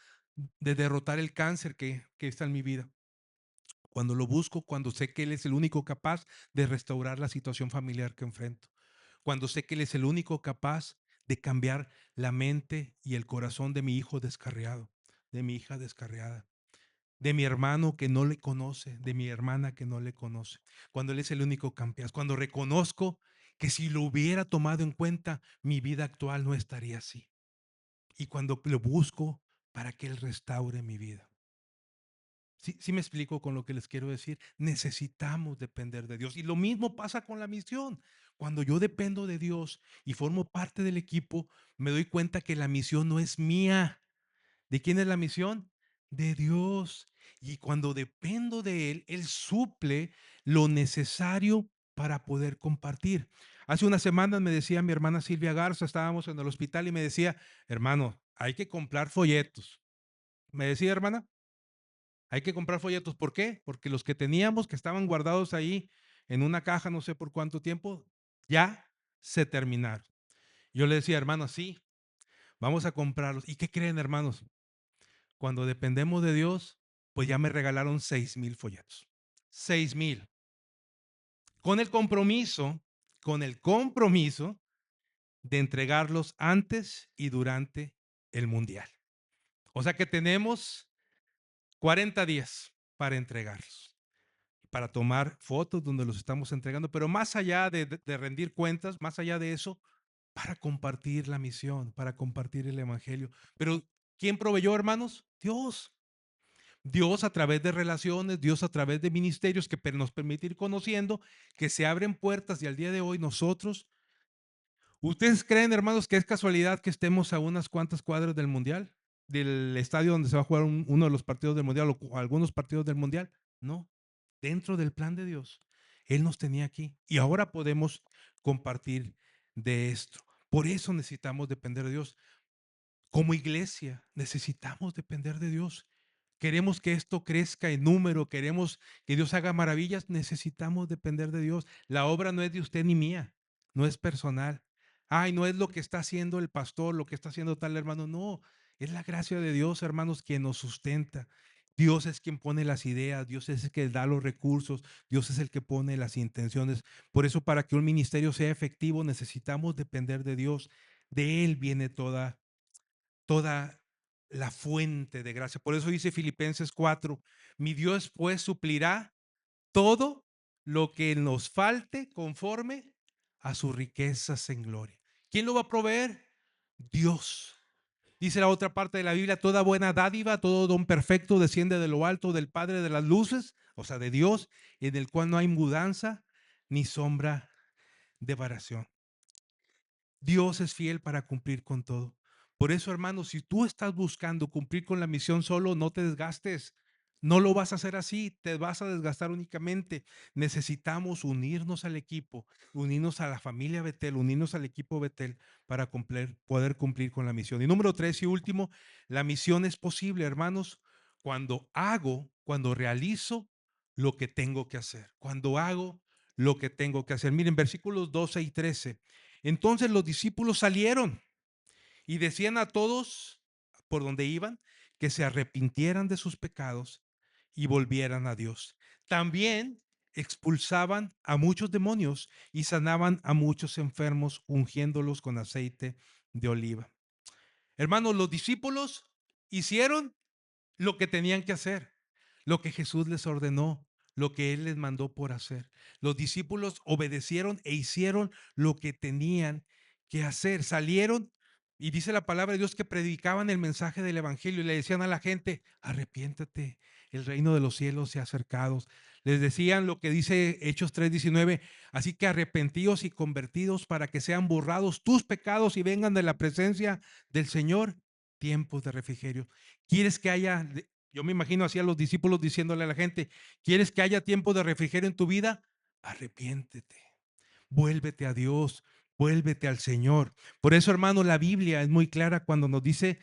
de derrotar el cáncer que está en mi vida. Cuando lo busco, cuando sé que Él es el único capaz de restaurar la situación familiar que enfrento. Cuando sé que Él es el único capaz de cambiar la mente y el corazón de mi hijo descarriado, de mi hija descarriada, de mi hermano que no le conoce, de mi hermana que no le conoce. Cuando Él es el único capaz, cuando reconozco que si lo hubiera tomado en cuenta, mi vida actual no estaría así. Y cuando lo busco para que Él restaure mi vida. Sí me explico con lo que les quiero decir. Necesitamos depender de Dios. Y lo mismo pasa con la misión. Cuando yo dependo de Dios y formo parte del equipo, me doy cuenta que la misión no es mía. ¿De quién es la misión? De Dios. Y cuando dependo de Él, Él suple lo necesario para poder compartir. Hace unas semanas me decía mi hermana Silvia Garza, estábamos en el hospital y me decía, hermano, hay que comprar folletos. Me decía, hermana, hay que comprar folletos. ¿Por qué? Porque los que teníamos, que estaban guardados ahí en una caja, no sé por cuánto tiempo, ya se terminaron. Yo le decía, hermanos, sí, vamos a comprarlos. ¿Y qué creen, hermanos? Cuando dependemos de Dios, pues ya me regalaron 6,000 folletos. 6,000. Con el compromiso de entregarlos antes y durante el Mundial. O sea que tenemos 40 días para entregarlos, para tomar fotos donde los estamos entregando, pero más allá de rendir cuentas, más allá de eso, para compartir la misión, para compartir el evangelio. Pero ¿quién proveyó, hermanos? Dios. Dios a través de relaciones, Dios a través de ministerios que nos permite ir conociendo, que se abren puertas y al día de hoy nosotros, ¿ustedes creen, hermanos, que es casualidad que estemos a unas cuantas cuadras del Mundial? Del estadio donde se va a jugar uno de los partidos del Mundial o algunos partidos del Mundial. No, dentro del plan de Dios. Él nos tenía aquí y ahora podemos compartir de esto. Por eso necesitamos depender de Dios. Como iglesia necesitamos depender de Dios. Queremos que esto crezca en número, queremos que Dios haga maravillas, necesitamos depender de Dios. La obra no es de usted ni mía, no es personal. Ay, no es lo que está haciendo el pastor, lo que está haciendo tal hermano, no, es la gracia de Dios, hermanos, quien nos sustenta. Dios es quien pone las ideas, Dios es el que da los recursos, Dios es el que pone las intenciones. Por eso, para que un ministerio sea efectivo, necesitamos depender de Dios. De Él viene toda la fuente de gracia. Por eso dice Filipenses 4, mi Dios pues suplirá todo lo que nos falte conforme a sus riquezas en gloria. ¿Quién lo va a proveer? Dios. Dice la otra parte de la Biblia, toda buena dádiva, todo don perfecto desciende de lo alto del Padre de las luces, o sea, de Dios, en el cual no hay mudanza ni sombra de variación. Dios es fiel para cumplir con todo. Por eso, hermano, si tú estás buscando cumplir con la misión solo, no te desgastes. No lo vas a hacer así, te vas a desgastar únicamente. Necesitamos unirnos al equipo, unirnos a la familia Betel, unirnos al equipo Betel para poder cumplir con la misión. Y número tres y último, la misión es posible, hermanos, cuando realizo lo que tengo que hacer. Cuando hago lo que tengo que hacer. Miren, versículos 12 y 13. Entonces los discípulos salieron y decían a todos por donde iban que se arrepintieran de sus pecados y volvieran a Dios. También expulsaban a muchos demonios y sanaban a muchos enfermos, ungiéndolos con aceite de oliva. Hermanos, los discípulos hicieron lo que tenían que hacer, lo que Jesús les ordenó, lo que Él les mandó por hacer. Los discípulos obedecieron e hicieron lo que tenían que hacer. Salieron y dice la palabra de Dios que predicaban el mensaje del Evangelio y le decían a la gente, arrepiéntate, el reino de los cielos se ha acercado. Les decían lo que dice Hechos 3:19, así que arrepentíos y convertidos para que sean borrados tus pecados y vengan de la presencia del Señor tiempos de refrigerio. ¿Quieres que haya, yo me imagino así a los discípulos diciéndole a la gente, ¿quieres que haya tiempo de refrigerio en tu vida? Arrepiéntete, vuélvete a Dios, vuélvete al Señor. Por eso, hermano, la Biblia es muy clara cuando nos dice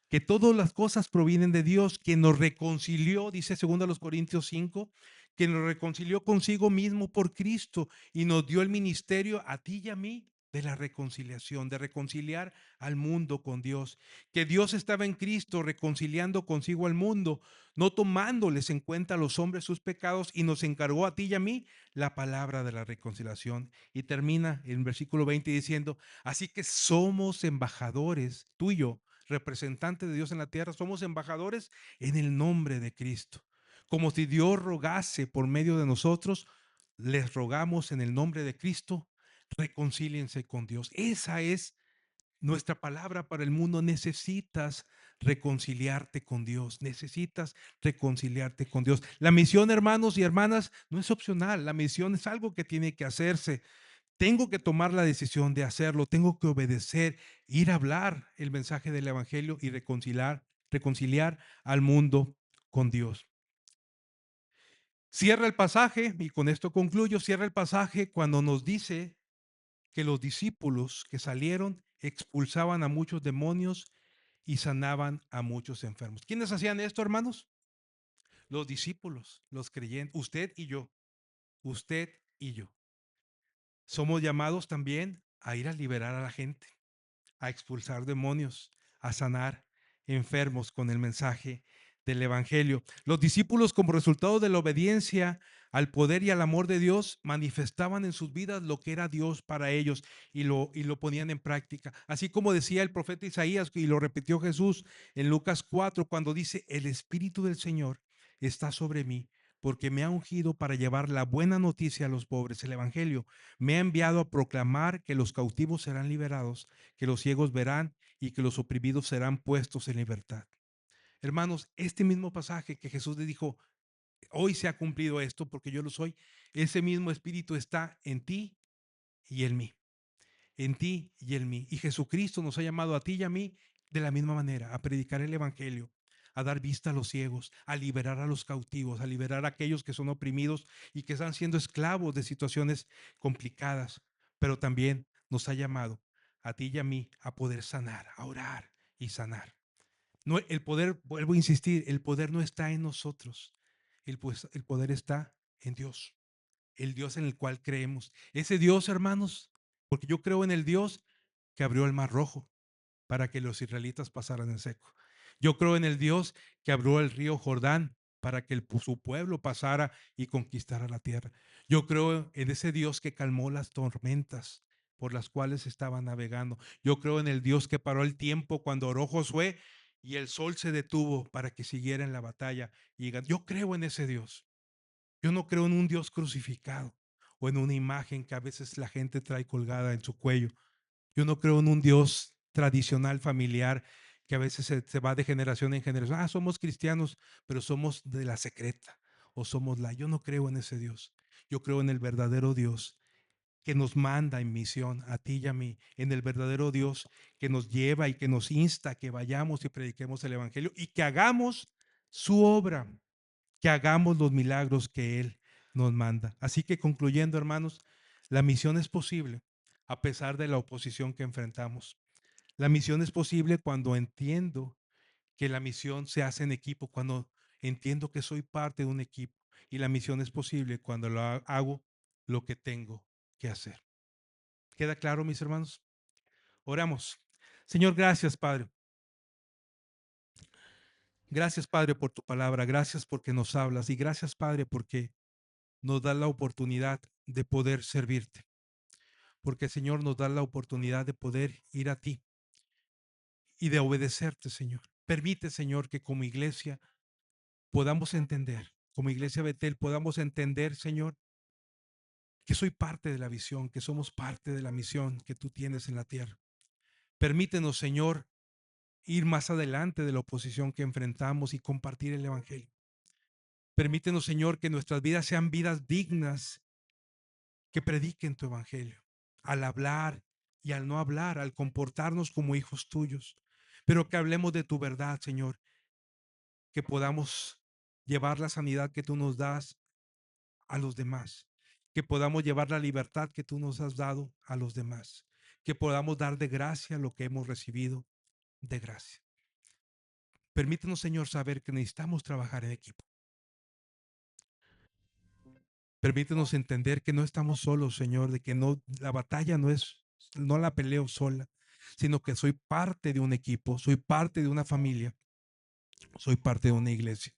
que todas las cosas provienen de Dios, que nos reconcilió, dice 2 Corintios 5, que nos reconcilió consigo mismo por Cristo y nos dio el ministerio a ti y a mí de la reconciliación, de reconciliar al mundo con Dios, que Dios estaba en Cristo reconciliando consigo al mundo, no tomándoles en cuenta a los hombres sus pecados, y nos encargó a ti y a mí la palabra de la reconciliación. Y termina en versículo 20 diciendo, así que somos embajadores, tú y yo, representantes de Dios en la tierra, somos embajadores en el nombre de Cristo. Como si Dios rogase por medio de nosotros, les rogamos en el nombre de Cristo, reconcíliense con Dios. Esa es nuestra palabra para el mundo. Necesitas reconciliarte con Dios. Necesitas reconciliarte con Dios. La misión, hermanos y hermanas, no es opcional. La misión es algo que tiene que hacerse. Tengo que tomar la decisión de hacerlo. Tengo que obedecer, ir a hablar el mensaje del Evangelio y reconciliar al mundo con Dios. Cierra el pasaje, y con esto concluyo, cierra el pasaje cuando nos dice que los discípulos que salieron expulsaban a muchos demonios y sanaban a muchos enfermos. ¿Quiénes hacían esto, hermanos? Los discípulos, los creyentes, usted y yo, usted y yo. Somos llamados también a ir a liberar a la gente, a expulsar demonios, a sanar enfermos con el mensaje del Evangelio. Los discípulos, como resultado de la obediencia al poder y al amor de Dios, manifestaban en sus vidas lo que era Dios para ellos, y lo ponían en práctica. Así como decía el profeta Isaías, y lo repitió Jesús en Lucas 4, cuando dice, el Espíritu del Señor está sobre mí, porque me ha ungido para llevar la buena noticia a los pobres, el Evangelio. Me ha enviado a proclamar que los cautivos serán liberados, que los ciegos verán y que los oprimidos serán puestos en libertad. Hermanos, este mismo pasaje que Jesús le dijo, hoy se ha cumplido esto porque yo lo soy, ese mismo espíritu está en ti y en mí, en ti y en mí. Y Jesucristo nos ha llamado a ti y a mí de la misma manera, a predicar el Evangelio, a dar vista a los ciegos, a liberar a los cautivos, a liberar a aquellos que son oprimidos y que están siendo esclavos de situaciones complicadas. Pero también nos ha llamado a ti y a mí a poder sanar, a orar y sanar. No, el poder, vuelvo a insistir, el poder no está en nosotros. El poder está en Dios, el Dios en el cual creemos. Ese Dios, hermanos, porque yo creo en el Dios que abrió el mar rojo para que los israelitas pasaran en seco. Yo creo en el Dios que abrió el río Jordán para que su pueblo pasara y conquistara la tierra. Yo creo en ese Dios que calmó las tormentas por las cuales estaban navegando. Yo creo en el Dios que paró el tiempo cuando oró Josué y el sol se detuvo para que siguiera en la batalla. Yo creo en ese Dios. Yo no creo en un Dios crucificado o en una imagen que a veces la gente trae colgada en su cuello. Yo no creo en un Dios tradicional, familiar, que a veces se va de generación en generación. Ah, somos cristianos, pero somos de la secreta o somos la. Yo no creo en ese Dios. Yo creo en el verdadero Dios que nos manda en misión a ti y a mí, en el verdadero Dios que nos lleva y que nos insta a que vayamos y prediquemos el Evangelio y que hagamos su obra, que hagamos los milagros que Él nos manda. Así que concluyendo, hermanos, la misión es posible a pesar de la oposición que enfrentamos. La misión es posible cuando entiendo que la misión se hace en equipo, cuando entiendo que soy parte de un equipo. Y la misión es posible cuando hago lo que tengo que hacer. ¿Queda claro, mis hermanos? Oramos. Señor, gracias, Padre. Gracias, Padre, por tu palabra. Gracias porque nos hablas. Y gracias, Padre, porque nos da la oportunidad de poder servirte. Porque, Señor, nos da la oportunidad de poder ir a ti y de obedecerte, Señor. Permite, Señor, que como iglesia podamos entender, como iglesia Betel, podamos entender, Señor, que soy parte de la visión, que somos parte de la misión que tú tienes en la tierra. Permítenos, Señor, ir más adelante de la oposición que enfrentamos y compartir el Evangelio. Permítenos, Señor, que nuestras vidas sean vidas dignas, que prediquen tu Evangelio, al hablar y al no hablar, al comportarnos como hijos tuyos, pero que hablemos de tu verdad, Señor, que podamos llevar la sanidad que tú nos das a los demás, que podamos llevar la libertad que tú nos has dado a los demás, que podamos dar de gracia lo que hemos recibido de gracia. Permítenos, Señor, saber que necesitamos trabajar en equipo. Permítenos entender que no estamos solos, Señor, de que no, la batalla no es no la peleo sola, sino que soy parte de un equipo, soy parte de una familia, soy parte de una iglesia,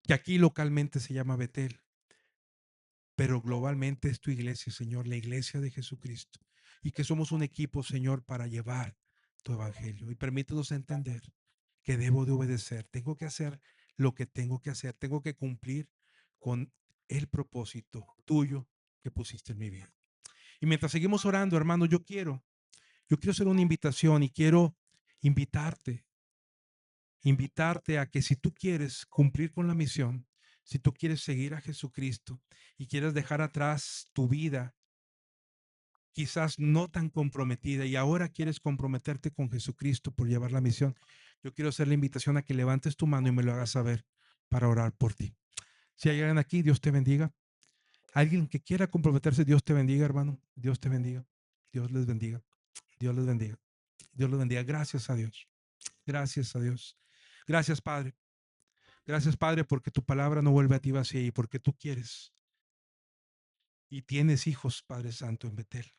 que aquí localmente se llama Betel, pero globalmente es tu iglesia, Señor, la iglesia de Jesucristo, y que somos un equipo, Señor, para llevar tu evangelio. Y permítanos entender que debo de obedecer, tengo que hacer lo que tengo que hacer, tengo que cumplir con el propósito tuyo que pusiste en mi vida. Y mientras seguimos orando, hermano, yo quiero hacer una invitación y quiero invitarte, invitarte a que si tú quieres cumplir con la misión, si tú quieres seguir a Jesucristo y quieres dejar atrás tu vida, quizás no tan comprometida, y ahora quieres comprometerte con Jesucristo por llevar la misión, yo quiero hacer la invitación a que levantes tu mano y me lo hagas saber para orar por ti. Si hay alguien aquí, Dios te bendiga. Alguien que quiera comprometerse, Dios te bendiga, hermano. Dios te bendiga. Dios les bendiga. Dios les bendiga. Dios les bendiga. Gracias a Dios. Gracias a Dios. Gracias, Padre. Gracias, Padre, porque tu palabra no vuelve a ti vacía y porque tú quieres y tienes hijos, Padre Santo, en Betel,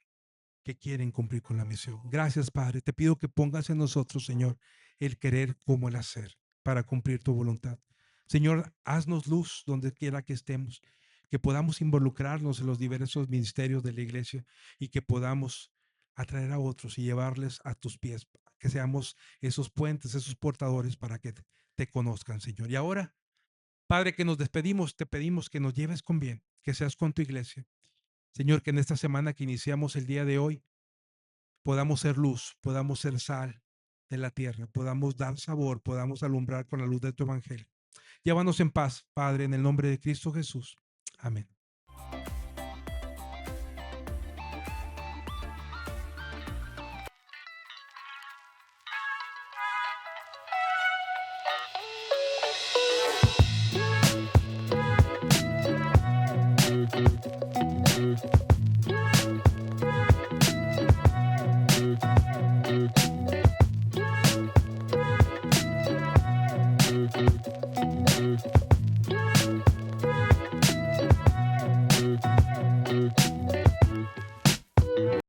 que quieren cumplir con la misión. Gracias, Padre. Te pido que pongas en nosotros, Señor, el querer como el hacer para cumplir tu voluntad. Señor, haznos luz donde quiera que estemos, que podamos involucrarnos en los diversos ministerios de la iglesia y que podamos atraer a otros y llevarles a tus pies, que seamos esos puentes, esos portadores para que te conozcan, Señor. Y ahora, Padre, que nos despedimos, te pedimos que nos lleves con bien, que seas con tu iglesia. Señor, que en esta semana que iniciamos el día de hoy, podamos ser luz, podamos ser sal de la tierra, podamos dar sabor, podamos alumbrar con la luz de tu evangelio. Llévanos en paz, Padre, en el nombre de Cristo Jesús. Amén.